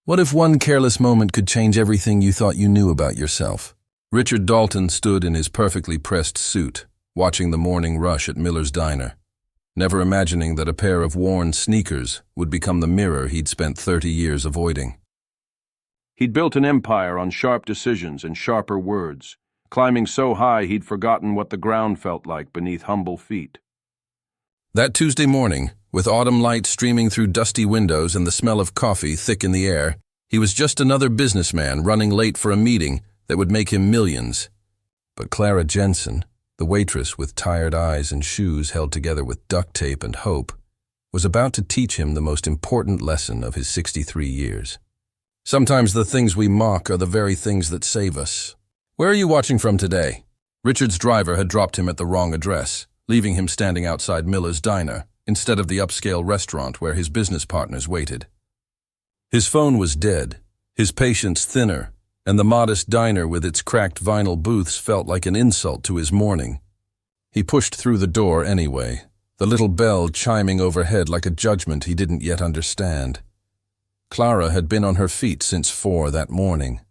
What if one careless moment could change everything you thought you knew about yourself? Richard Dalton stood in his perfectly pressed suit, watching the morning rush at Miller's Diner, never imagining that a pair of worn sneakers would become the mirror he'd spent 30 years avoiding. He'd built an empire on sharp decisions and sharper words, climbing so high he'd forgotten what the ground felt like beneath humble feet. That Tuesday morning, with autumn light streaming through dusty windows and the smell of coffee thick in the air, he was just another businessman running late for a meeting that would make him millions. But Clara Jensen, the waitress with tired eyes and shoes held together with duct tape and hope, was about to teach him the most important lesson of his 63 years. Sometimes the things we mock are the very things that save us. Where are you watching from today? Richard's driver had dropped him at the wrong address, leaving him standing outside Miller's Diner instead of the upscale restaurant where his business partners waited. His phone was dead, his patience thinner, and the modest diner with its cracked vinyl booths felt like an insult to his morning. He pushed through the door anyway, the little bell chiming overhead like a judgment he didn't yet understand. Clara had been on her feet since 4 that morning.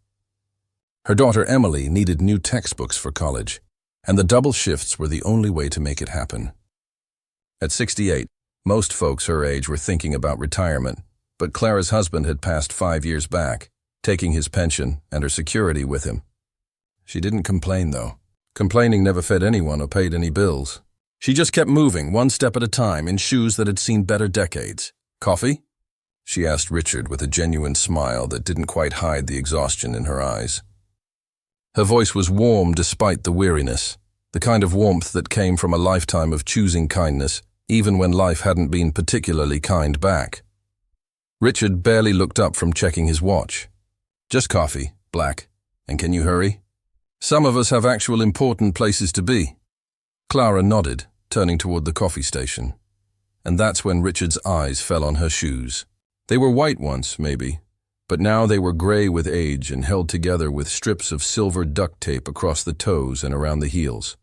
Her daughter Emily needed new textbooks for college, and the double shifts were the only way to make it happen. At 68, most folks her age were thinking about retirement, but Clara's husband had passed 5 years back, taking his pension and her security with him. She didn't complain, though. Complaining never fed anyone or paid any bills. She just kept moving, one step at a time, in shoes that had seen better decades. Coffee? She asked Richard with a genuine smile that didn't quite hide the exhaustion in her eyes. Her voice was warm despite the weariness, the kind of warmth that came from a lifetime of choosing kindness, even when life hadn't been particularly kind back. Richard barely looked up from checking his watch. Just coffee, black, and can you hurry? Some of us have actual important places to be. Clara nodded, turning toward the coffee station. And that's when Richard's eyes fell on her shoes. They were white once, maybe, but now they were gray with age and held together with strips of silver duct tape across the toes and around the heels.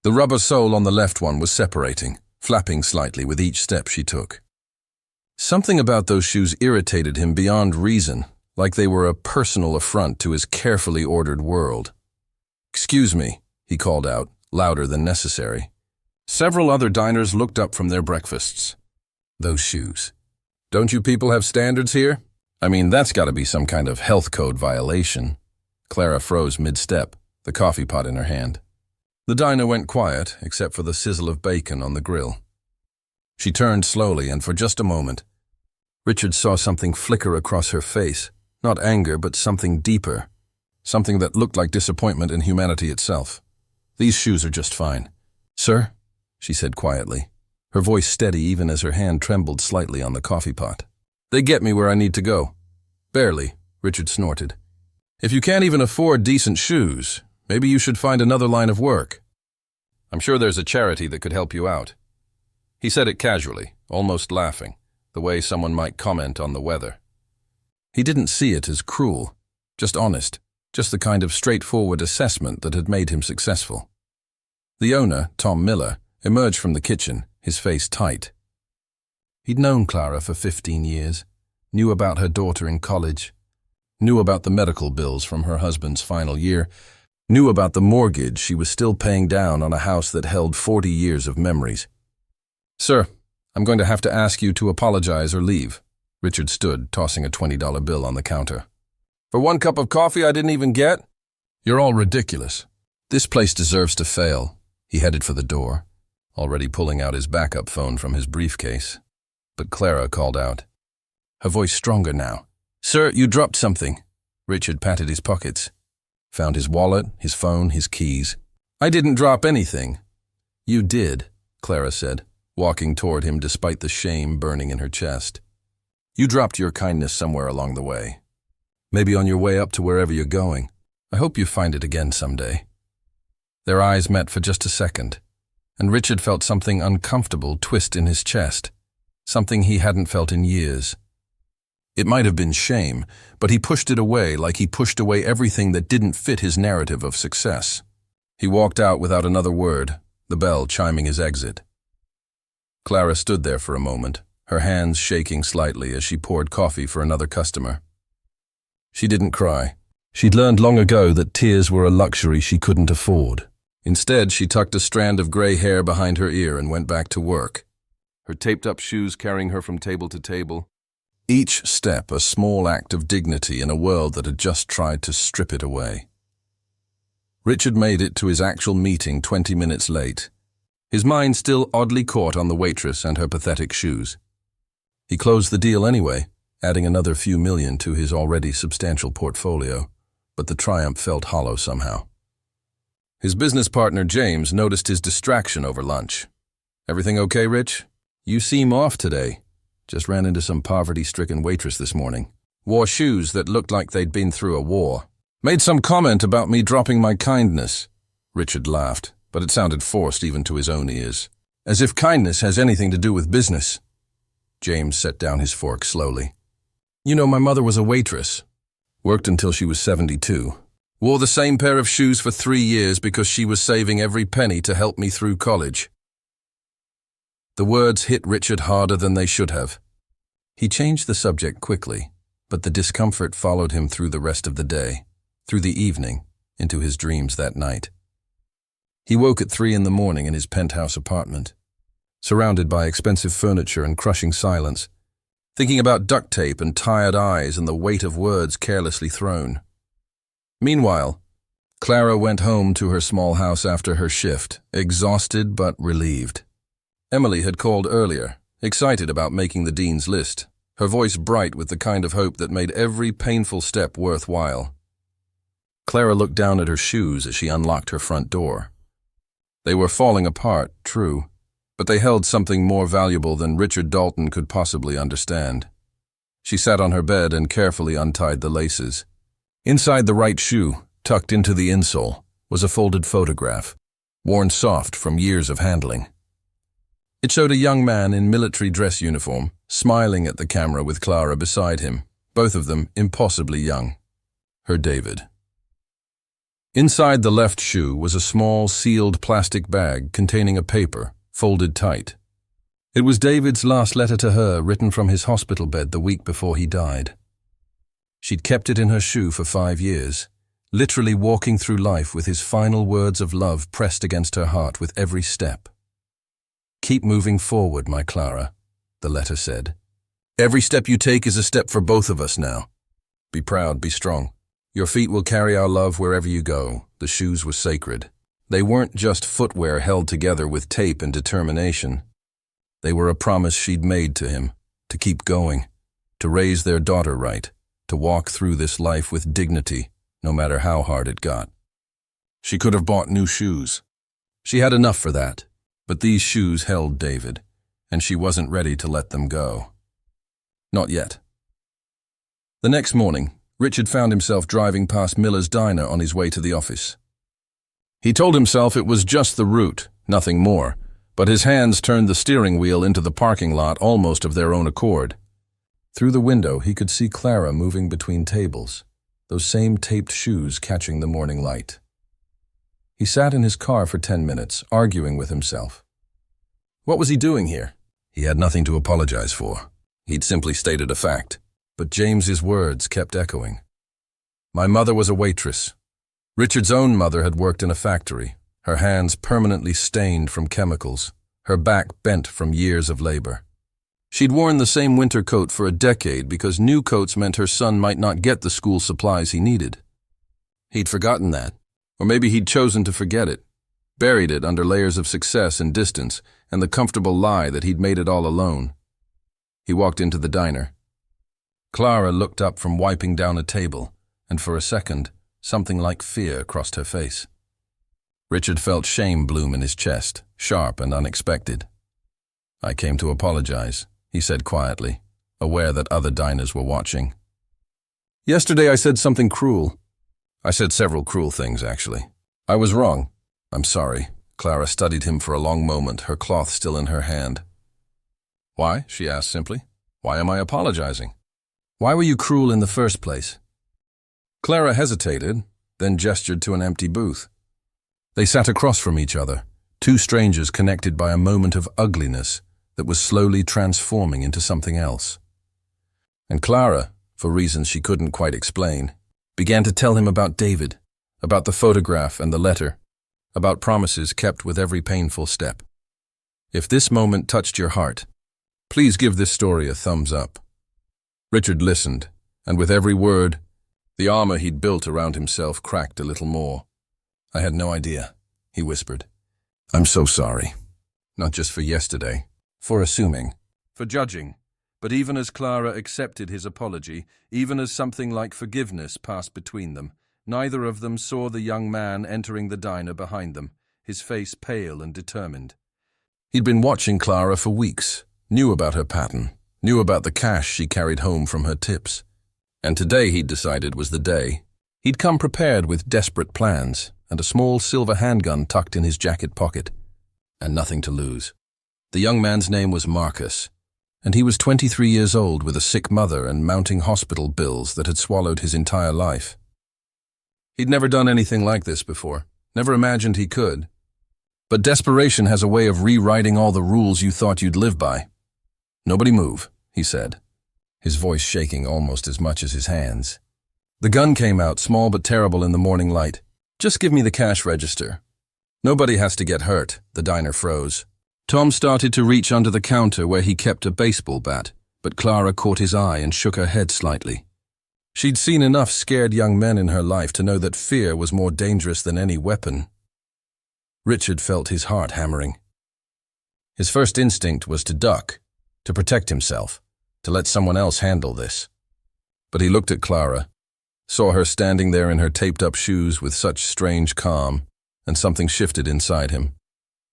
The rubber sole on the left one was separating, flapping slightly with each step she took. Something about those shoes irritated him beyond reason, like they were a personal affront to his carefully ordered world. "Excuse me," he called out, louder than necessary. Several other diners looked up from their breakfasts. Those shoes. Don't you people have standards here? I mean, that's got to be some kind of health code violation. Clara froze mid-step, the coffee pot in her hand. The diner went quiet, except for the sizzle of bacon on the grill. She turned slowly, and for just a moment, Richard saw something flicker across her face. Not anger, but something deeper. Something that looked like disappointment in humanity itself. "These shoes are just fine." "Sir?" she said quietly, her voice steady even as her hand trembled slightly on the coffee pot. "They get me where I need to go." "Barely," Richard snorted. "If you can't even afford decent shoes, maybe you should find another line of work. I'm sure there's a charity that could help you out." He said it casually, almost laughing, the way someone might comment on the weather. He didn't see it as cruel, just honest, just the kind of straightforward assessment that had made him successful. The owner, Tom Miller, emerged from the kitchen, his face tight. He'd known Clara for 15 years, knew about her daughter in college, knew about the medical bills from her husband's final year, knew about the mortgage she was still paying down on a house that held 40 years of memories. "Sir, I'm going to have to ask you to apologize or leave." Richard stood, tossing a $20 bill on the counter. "For one cup of coffee I didn't even get?" "You're all ridiculous. This place deserves to fail." He headed for the door, already pulling out his backup phone from his briefcase. But Clara called out, her voice stronger now. "Sir, you dropped something." Richard patted his pockets, found his wallet, his phone, his keys. "I didn't drop anything." "You did," Clara said, walking toward him despite the shame burning in her chest. "You dropped your kindness somewhere along the way. Maybe on your way up to wherever you're going. I hope you find it again someday." Their eyes met for just a second, and Richard felt something uncomfortable twist in his chest, something he hadn't felt in years. It might have been shame, but he pushed it away like he pushed away everything that didn't fit his narrative of success. He walked out without another word, the bell chiming his exit. Clara stood there for a moment, her hands shaking slightly as she poured coffee for another customer. She didn't cry. She'd learned long ago that tears were a luxury she couldn't afford. Instead, she tucked a strand of gray hair behind her ear and went back to work, her taped-up shoes carrying her from table to table. Each step a small act of dignity in a world that had just tried to strip it away. Richard made it to his actual meeting 20 minutes late, his mind still oddly caught on the waitress and her pathetic shoes. He closed the deal anyway, adding another few million to his already substantial portfolio, but the triumph felt hollow somehow. His business partner, James, noticed his distraction over lunch. "Everything okay, Rich? You seem off today. Just ran into some poverty-stricken waitress this morning. Wore shoes that looked like they'd been through a war. Made some comment about me dropping my kindness." Richard laughed, but it sounded forced even to his own ears. "As if kindness has anything to do with business." James set down his fork slowly. "You know, my mother was a waitress. Worked until she was 72. Wore the same pair of shoes for 3 years because she was saving every penny to help me through college." The words hit Richard harder than they should have. He changed the subject quickly, but the discomfort followed him through the rest of the day, through the evening, into his dreams that night. He woke at 3 in the morning in his penthouse apartment, surrounded by expensive furniture and crushing silence, thinking about duct tape and tired eyes and the weight of words carelessly thrown. Meanwhile, Clara went home to her small house after her shift, exhausted but relieved. Emily had called earlier, excited about making the dean's list, her voice bright with the kind of hope that made every painful step worthwhile. Clara looked down at her shoes as she unlocked her front door. They were falling apart, true, but they held something more valuable than Richard Dalton could possibly understand. She sat on her bed and carefully untied the laces. Inside the right shoe, tucked into the insole, was a folded photograph, worn soft from years of handling. It showed a young man in military dress uniform, smiling at the camera with Clara beside him, both of them impossibly young. Her David. Inside the left shoe was a small, sealed plastic bag containing a paper, folded tight. It was David's last letter to her, written from his hospital bed the week before he died. She'd kept it in her shoe for 5 years, literally walking through life with his final words of love pressed against her heart with every step. "Keep moving forward, my Clara," the letter said. "Every step you take is a step for both of us now. Be proud, be strong. Your feet will carry our love wherever you go." The shoes were sacred. They weren't just footwear held together with tape and determination. They were a promise she'd made to him, to keep going, to raise their daughter right, to walk through this life with dignity, no matter how hard it got. She could have bought new shoes. She had enough for that. But these shoes held David, and she wasn't ready to let them go. Not yet. The next morning, Richard found himself driving past Miller's Diner on his way to the office. He told himself it was just the route, nothing more, but his hands turned the steering wheel into the parking lot almost of their own accord. Through the window, he could see Clara moving between tables, those same taped shoes catching the morning light. He sat in his car for 10 minutes, arguing with himself. What was he doing here? He had nothing to apologize for. He'd simply stated a fact. But James's words kept echoing. My mother was a waitress. Richard's own mother had worked in a factory, her hands permanently stained from chemicals, her back bent from years of labor. She'd worn the same winter coat for a decade because new coats meant her son might not get the school supplies he needed. He'd forgotten that. Or maybe he'd chosen to forget it, buried it under layers of success and distance and the comfortable lie that he'd made it all alone. He walked into the diner. Clara looked up from wiping down a table, and for a second, something like fear crossed her face. Richard felt shame bloom in his chest, sharp and unexpected. I came to apologize, he said quietly, aware that other diners were watching. Yesterday I said something cruel. I said several cruel things, actually. I was wrong. I'm sorry. Clara studied him for a long moment, her cloth still in her hand. Why? She asked simply. Why am I apologizing? Why were you cruel in the first place? Clara hesitated, then gestured to an empty booth. They sat across from each other, two strangers connected by a moment of ugliness that was slowly transforming into something else. And Clara, for reasons she couldn't quite explain, began to tell him about David, about the photograph and the letter, about promises kept with every painful step. If this moment touched your heart, please give this story a thumbs up. Richard listened, and with every word, the armor he'd built around himself cracked a little more. "I had no idea," he whispered. "I'm so sorry. Not just for yesterday, for assuming, for judging." But even as Clara accepted his apology, even as something like forgiveness passed between them, neither of them saw the young man entering the diner behind them, his face pale and determined. He'd been watching Clara for weeks, knew about her pattern, knew about the cash she carried home from her tips. And today, he'd decided, was the day. He'd come prepared with desperate plans and a small silver handgun tucked in his jacket pocket, and nothing to lose. The young man's name was Marcus, and he was 23 years old with a sick mother and mounting hospital bills that had swallowed his entire life. He'd never done anything like this before, never imagined he could. But desperation has a way of rewriting all the rules you thought you'd live by. "Nobody move," he said, his voice shaking almost as much as his hands. The gun came out, small but terrible in the morning light. "Just give me the cash register." "Nobody has to get hurt." The diner froze. Tom started to reach under the counter where he kept a baseball bat, but Clara caught his eye and shook her head slightly. She'd seen enough scared young men in her life to know that fear was more dangerous than any weapon. Richard felt his heart hammering. His first instinct was to duck, to protect himself, to let someone else handle this. But he looked at Clara, saw her standing there in her taped-up shoes with such strange calm, and something shifted inside him.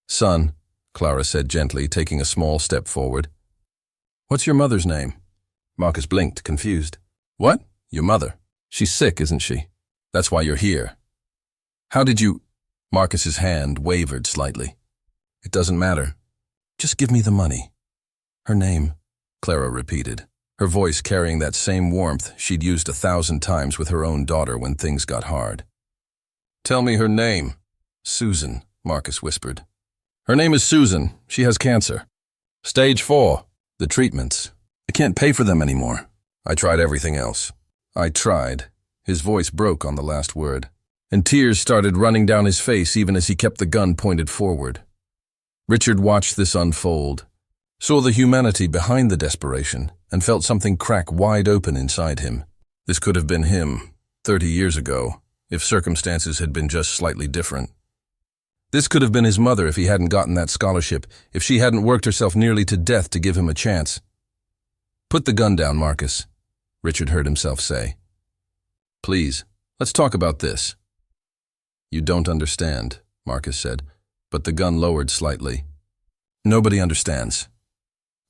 "Son," Clara said gently, taking a small step forward. "What's your mother's name?" Marcus blinked, confused. "What? Your mother? She's sick, isn't she? That's why you're here." "How did you—" Marcus's hand wavered slightly. "It doesn't matter. Just give me the money." "Her name," Clara repeated, her voice carrying that same warmth she'd used 1,000 times with her own daughter when things got hard. "Tell me her name." "Susan," Marcus whispered. "Her name is Susan. She has cancer. Stage 4. The treatments. I can't pay for them anymore. I tried everything else. I tried." His voice broke on the last word, and tears started running down his face even as he kept the gun pointed forward. Richard watched this unfold, saw the humanity behind the desperation, and felt something crack wide open inside him. This could have been him, 30 years ago, if circumstances had been just slightly different. This could have been his mother if he hadn't gotten that scholarship, if she hadn't worked herself nearly to death to give him a chance. "Put the gun down, Marcus," Richard heard himself say. "Please, let's talk about this." "You don't understand," Marcus said, but the gun lowered slightly. "Nobody understands."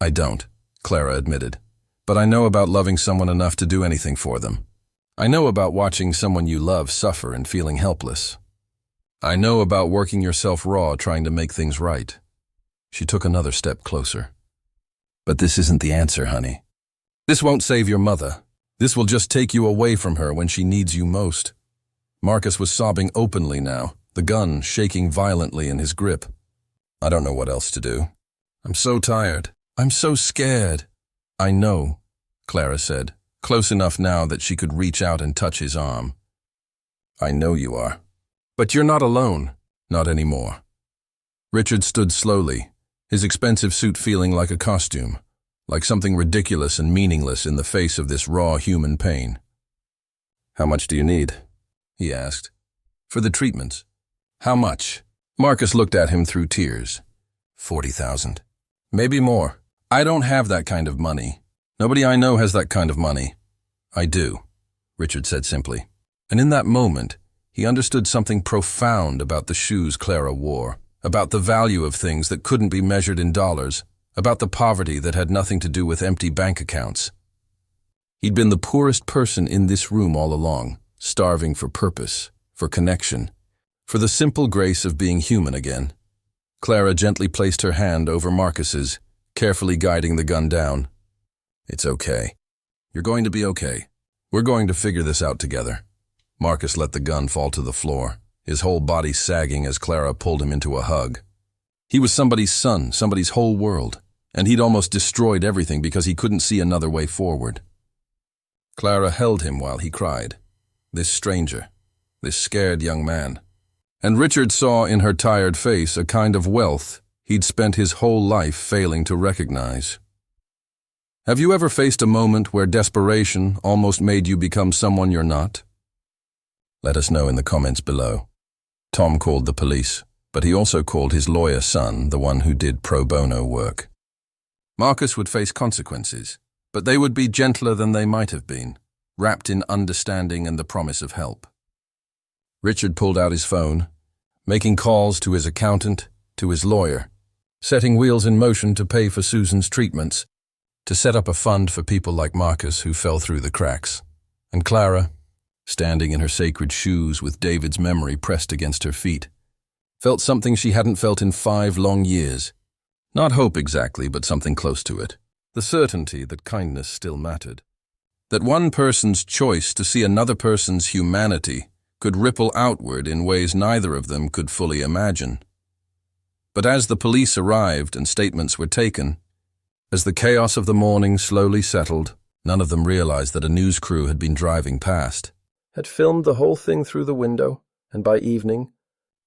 "I don't," Clara admitted, "but I know about loving someone enough to do anything for them. I know about watching someone you love suffer and feeling helpless. I know about working yourself raw trying to make things right." She took another step closer. "But this isn't the answer, honey. This won't save your mother. This will just take you away from her when she needs you most." Marcus was sobbing openly now, the gun shaking violently in his grip. "I don't know what else to do. I'm so tired. I'm so scared." "I know," Clara said, close enough now that she could reach out and touch his arm. "I know you are. But you're not alone. Not anymore." Richard stood slowly, his expensive suit feeling like a costume, like something ridiculous and meaningless in the face of this raw human pain. "How much do you need?" he asked. "For the treatments." "How much?" Marcus looked at him through tears. 40,000. "Maybe more. I don't have that kind of money. Nobody I know has that kind of money." "I do," Richard said simply. And in that moment, he understood something profound about the shoes Clara wore, about the value of things that couldn't be measured in dollars, about the poverty that had nothing to do with empty bank accounts. He'd been the poorest person in this room all along, starving for purpose, for connection, for the simple grace of being human again. Clara gently placed her hand over Marcus's, carefully guiding the gun down. "It's okay. You're going to be okay. We're going to figure this out together." Marcus let the gun fall to the floor, his whole body sagging as Clara pulled him into a hug. He was somebody's son, somebody's whole world, and he'd almost destroyed everything because he couldn't see another way forward. Clara held him while he cried. This stranger, this scared young man. And Richard saw in her tired face a kind of wealth he'd spent his whole life failing to recognize. Have you ever faced a moment where desperation almost made you become someone you're not? Let us know in the comments below. Tom called the police, but he also called his lawyer son, the one who did pro bono work. Marcus would face consequences, but they would be gentler than they might have been, wrapped in understanding and the promise of help. Richard pulled out his phone, making calls to his accountant, to his lawyer, setting wheels in motion to pay for Susan's treatments, to set up a fund for people like Marcus who fell through the cracks. And Clara, standing in her sacred shoes with David's memory pressed against her feet, felt something she hadn't felt in 5 long years. Not hope exactly, but something close to it. The certainty that kindness still mattered. That one person's choice to see another person's humanity could ripple outward in ways neither of them could fully imagine. But as the police arrived and statements were taken, as the chaos of the morning slowly settled, none of them realized that a news crew had been driving past, had filmed the whole thing through the window, and by evening,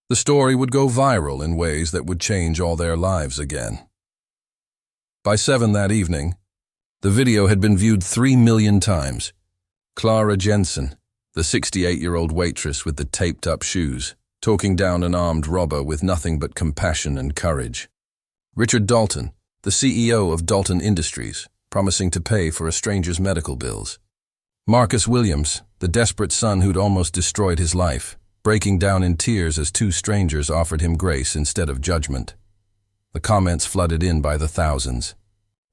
the story would go viral in ways that would change all their lives again. By 7 that evening, the video had been viewed 3 million times. Clara Jensen, the 68-year-old waitress with the taped-up shoes, talking down an armed robber with nothing but compassion and courage. Richard Dalton, the CEO of Dalton Industries, promising to pay for a stranger's medical bills. Marcus Williams, the desperate son who'd almost destroyed his life, breaking down in tears as 2 strangers offered him grace instead of judgment. The comments flooded in by the thousands.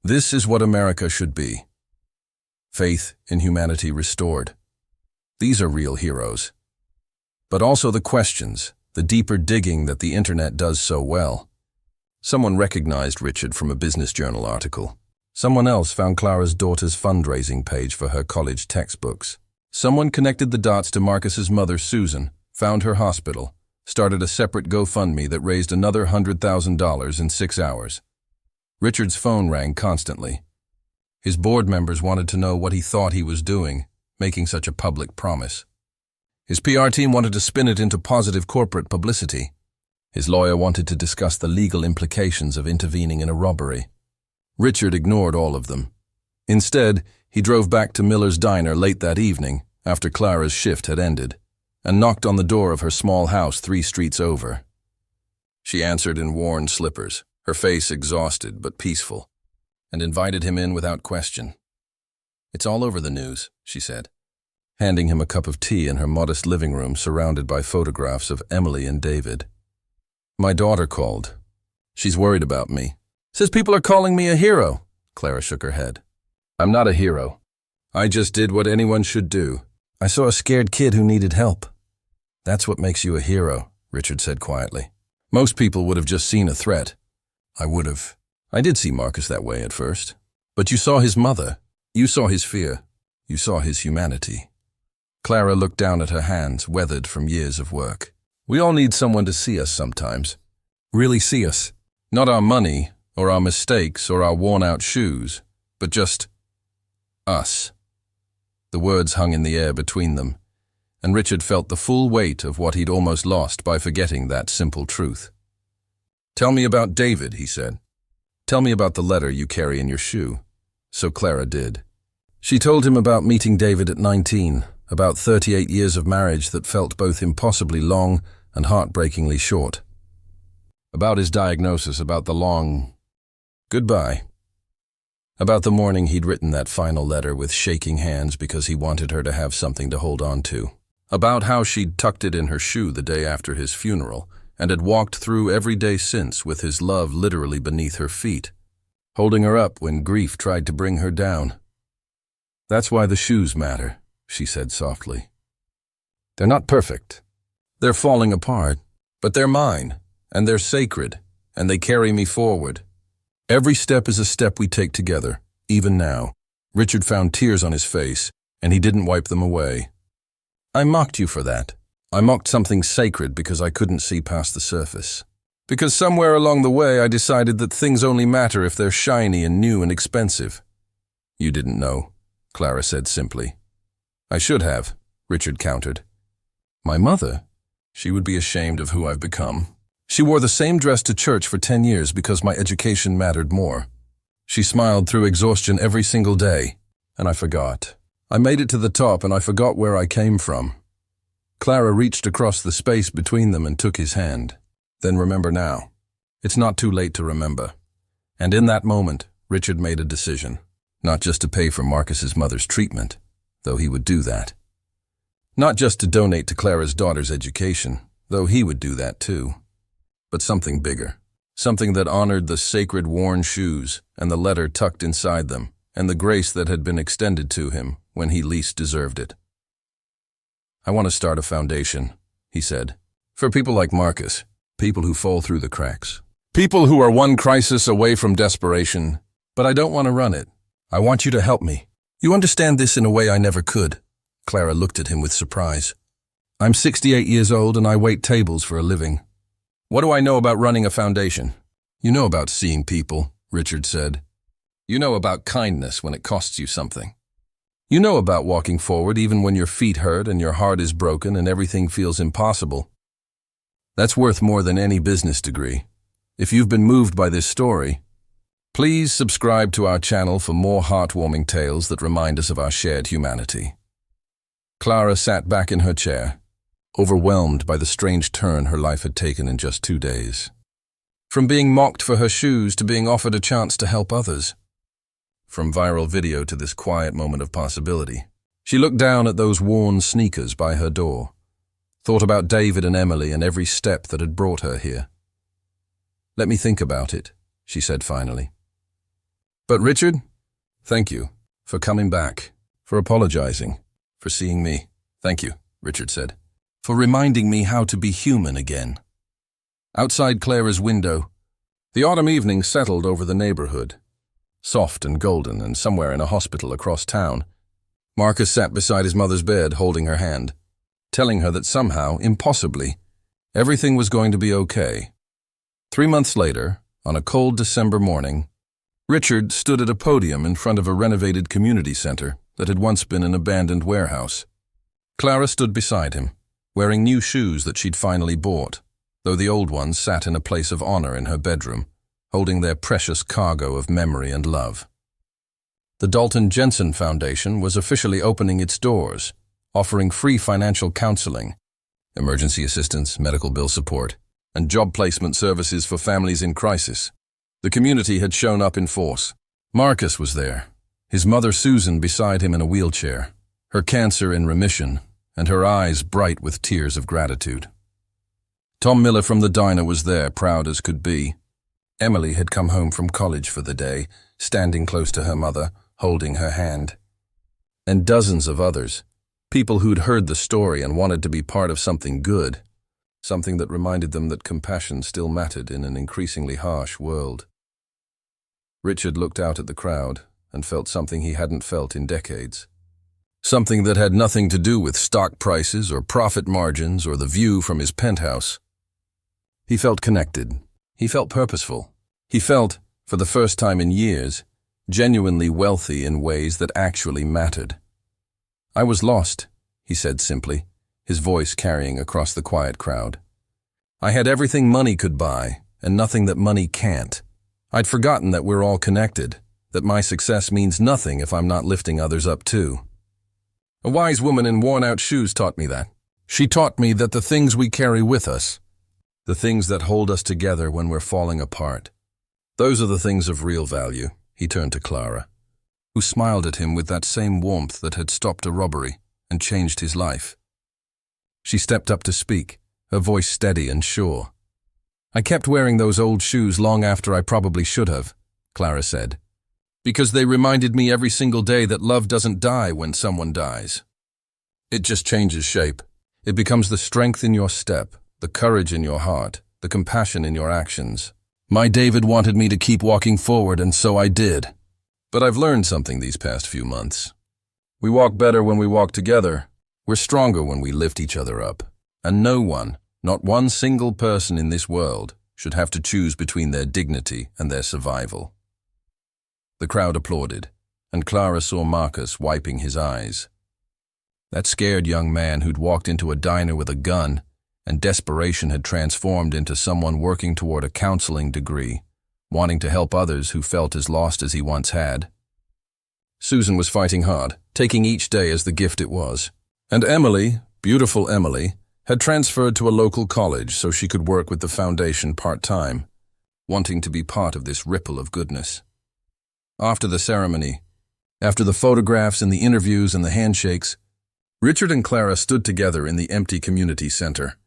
This is what America should be. Faith in humanity restored. These are real heroes. But also the questions, the deeper digging that the internet does so well. Someone recognized Richard from a Business Journal article. Someone else found Clara's daughter's fundraising page for her college textbooks. Someone connected the dots to Marcus's mother, Susan, found her hospital, started a separate GoFundMe that raised another $100,000 in 6 hours. Richard's phone rang constantly. His board members wanted to know what he thought he was doing, making such a public promise. His PR team wanted to spin it into positive corporate publicity. His lawyer wanted to discuss the legal implications of intervening in a robbery. Richard ignored all of them. Instead, he drove back to Miller's Diner late that evening, after Clara's shift had ended, and knocked on the door of her small house 3 streets over. She answered in worn slippers, her face exhausted but peaceful, and invited him in without question. "It's all over the news," she said, handing him a cup of tea in her modest living room surrounded by photographs of Emily and David. "My daughter called. She's worried about me. Says people are calling me a hero." Clara shook her head. "I'm not a hero. I just did what anyone should do. I saw a scared kid who needed help." "That's what makes you a hero," Richard said quietly. "Most people would have just seen a threat." "I would have. I did see Marcus that way at first. But you saw his mother. You saw his fear. You saw his humanity." Clara looked down at her hands, weathered from years of work. "We all need someone to see us sometimes. Really see us. Not our money, or our mistakes, or our worn-out shoes, but just us." The words hung in the air between them, and Richard felt the full weight of what he'd almost lost by forgetting that simple truth. "Tell me about David," he said. "Tell me about the letter you carry in your shoe." So Clara did. She told him about meeting David at 19, about 38 years of marriage that felt both impossibly long and heartbreakingly short. About his diagnosis, about the long goodbye. About the morning he'd written that final letter with shaking hands because he wanted her to have something to hold on to. About how she'd tucked it in her shoe the day after his funeral and had walked through every day since with his love literally beneath her feet, holding her up when grief tried to bring her down. "That's why the shoes matter," she said softly. "They're not perfect. They're falling apart, but they're mine, and they're sacred, and they carry me forward. Every step is a step we take together, even now." Richard found tears on his face, and he didn't wipe them away. "I mocked you for that. I mocked something sacred because I couldn't see past the surface. Because somewhere along the way I decided that things only matter if they're shiny and new and expensive." "You didn't know," Clara said simply. I should have, Richard countered. My mother? She would be ashamed of who I've become. She wore the same dress to church for 10 years because my education mattered more. She smiled through exhaustion every single day, and I forgot. I made it to the top and I forgot where I came from. Clara reached across the space between them and took his hand. Then remember now. It's not too late to remember. And in that moment, Richard made a decision. Not just to pay for Marcus's mother's treatment, though he would do that. Not just to donate to Clara's daughter's education, though he would do that too. But something bigger. Something that honored the sacred worn shoes and the letter tucked inside them, and the grace that had been extended to him when he least deserved it. I want to start a foundation, he said, for people like Marcus, people who fall through the cracks. People who are one crisis away from desperation, but I don't want to run it. I want you to help me. You understand this in a way I never could. Clara looked at him with surprise. I'm 68 years old and I wait tables for a living. What do I know about running a foundation? You know about seeing people, Richard said. You know about kindness when it costs you something. You know about walking forward even when your feet hurt and your heart is broken and everything feels impossible. That's worth more than any business degree. If you've been moved by this story, please subscribe to our channel for more heartwarming tales that remind us of our shared humanity. Clara sat back in her chair, overwhelmed by the strange turn her life had taken in just 2 days. From being mocked for her shoes to being offered a chance to help others. From viral video to this quiet moment of possibility. She looked down at those worn sneakers by her door, thought about David and Emily and every step that had brought her here. Let me think about it, she said finally. But Richard, thank you for coming back, for apologizing, for seeing me. Thank you, Richard said, for reminding me how to be human again. Outside Clara's window, the autumn evening settled over the neighborhood. Soft and golden, and somewhere in a hospital across town, Marcus sat beside his mother's bed holding her hand, telling her that somehow, impossibly, everything was going to be okay. 3 months later, on a cold December morning, Richard stood at a podium in front of a renovated community center that had once been an abandoned warehouse. Clara stood beside him, wearing new shoes that she'd finally bought, though the old ones sat in a place of honor in her bedroom, holding their precious cargo of memory and love. The Dalton Jensen Foundation was officially opening its doors, offering free financial counseling, emergency assistance, medical bill support, and job placement services for families in crisis. The community had shown up in force. Marcus was there, his mother Susan beside him in a wheelchair, her cancer in remission, and her eyes bright with tears of gratitude. Tom Miller from the diner was there, proud as could be. Emily had come home from college for the day, standing close to her mother, holding her hand. And dozens of others, people who'd heard the story and wanted to be part of something good, something that reminded them that compassion still mattered in an increasingly harsh world. Richard looked out at the crowd and felt something he hadn't felt in decades. Something that had nothing to do with stock prices or profit margins or the view from his penthouse. He felt connected. He felt purposeful. He felt, for the first time in years, genuinely wealthy in ways that actually mattered. I was lost, he said simply, his voice carrying across the quiet crowd. I had everything money could buy, and nothing that money can't. I'd forgotten that we're all connected, that my success means nothing if I'm not lifting others up too. A wise woman in worn-out shoes taught me that. She taught me that the things we carry with us, the things that hold us together when we're falling apart, those are the things of real value. He turned to Clara, who smiled at him with that same warmth that had stopped a robbery and changed his life. She stepped up to speak, her voice steady and sure. I kept wearing those old shoes long after I probably should have, Clara said, because they reminded me every single day that love doesn't die when someone dies. It just changes shape. It becomes the strength in your step, the courage in your heart, the compassion in your actions. My David wanted me to keep walking forward, and so I did. But I've learned something these past few months. We walk better when we walk together. We're stronger when we lift each other up. And no one, not one single person in this world, should have to choose between their dignity and their survival. The crowd applauded, and Clara saw Marcus wiping his eyes. That scared young man who'd walked into a diner with a gun, and desperation had transformed into someone working toward a counseling degree, wanting to help others who felt as lost as he once had. Susan was fighting hard, taking each day as the gift it was. And Emily, beautiful Emily, had transferred to a local college so she could work with the foundation part-time, wanting to be part of this ripple of goodness. After the ceremony, after the photographs and the interviews and the handshakes, Richard and Clara stood together in the empty community center,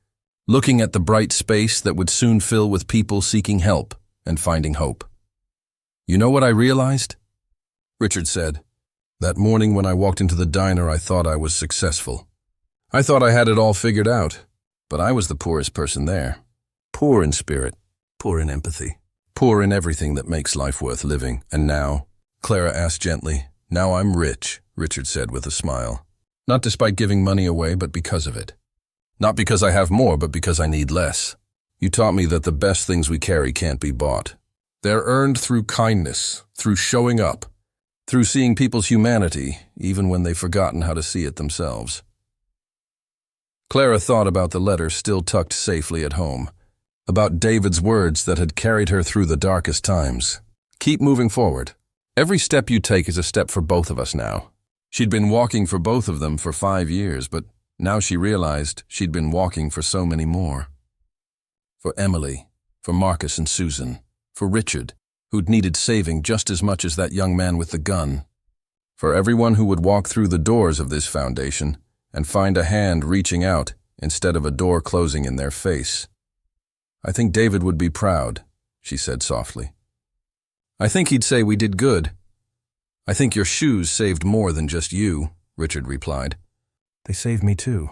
looking at the bright space that would soon fill with people seeking help and finding hope. "You know what I realized?" Richard said. "That morning when I walked into the diner, I thought I was successful. I thought I had it all figured out, but I was the poorest person there. Poor in spirit, poor in empathy, poor in everything that makes life worth living. And now," Clara asked gently, "now I'm rich," Richard said with a smile. "Not despite giving money away, but because of it. Not because I have more, but because I need less. You taught me that the best things we carry can't be bought. They're earned through kindness, through showing up, through seeing people's humanity, even when they've forgotten how to see it themselves." Clara thought about the letter still tucked safely at home, about David's words that had carried her through the darkest times. "Keep moving forward. Every step you take is a step for both of us now." She'd been walking for both of them for 5 years, but now she realized she'd been walking for so many more. For Emily, for Marcus and Susan, for Richard, who'd needed saving just as much as that young man with the gun. For everyone who would walk through the doors of this foundation and find a hand reaching out instead of a door closing in their face. "I think David would be proud," she said softly. "I think he'd say we did good." "I think your shoes saved more than just you," Richard replied. "They saved me too."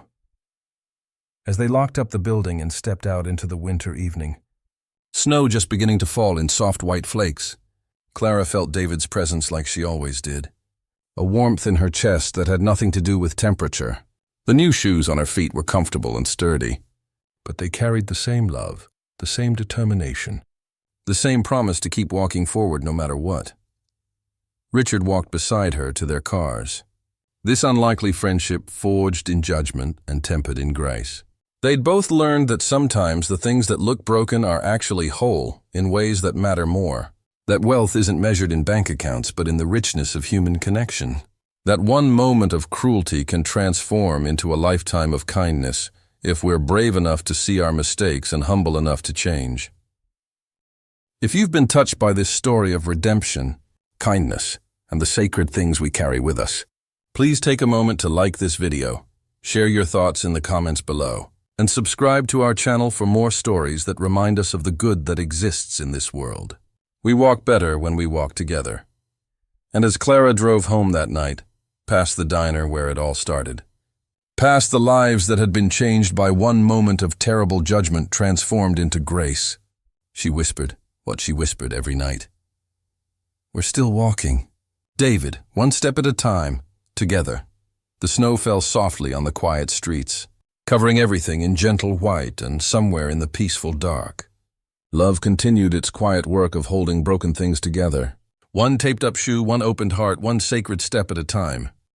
As they locked up the building and stepped out into the winter evening, snow just beginning to fall in soft white flakes, Clara felt David's presence like she always did. A warmth in her chest that had nothing to do with temperature. The new shoes on her feet were comfortable and sturdy, but they carried the same love, the same determination, the same promise to keep walking forward no matter what. Richard walked beside her to their cars. This unlikely friendship forged in judgment and tempered in grace. They'd both learned that sometimes the things that look broken are actually whole in ways that matter more. That wealth isn't measured in bank accounts but in the richness of human connection. That one moment of cruelty can transform into a lifetime of kindness if we're brave enough to see our mistakes and humble enough to change. If you've been touched by this story of redemption, kindness, and the sacred things we carry with us, please take a moment to like this video, share your thoughts in the comments below, and subscribe to our channel for more stories that remind us of the good that exists in this world. We walk better when we walk together. And as Clara drove home that night, past the diner where it all started, past the lives that had been changed by one moment of terrible judgment transformed into grace, she whispered what she whispered every night. "We're still walking. David, one step at a time, together." The snow fell softly on the quiet streets, covering everything in gentle white and somewhere in the peaceful dark. Love continued its quiet work of holding broken things together. One taped-up shoe, one opened heart, one sacred step at a time.